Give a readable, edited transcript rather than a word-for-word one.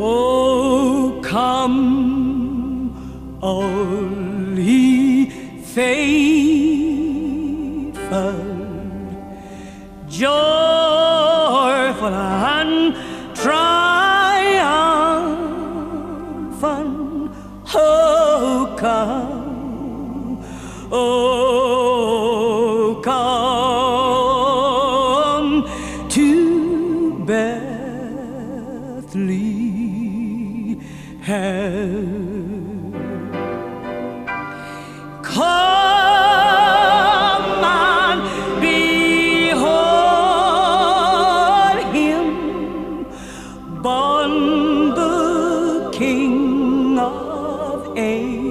Oh, come, all ye faithful, joyful and triumphant. Oh, come, oh, come to Bethlehem. Come and behold him, born the King of Ages.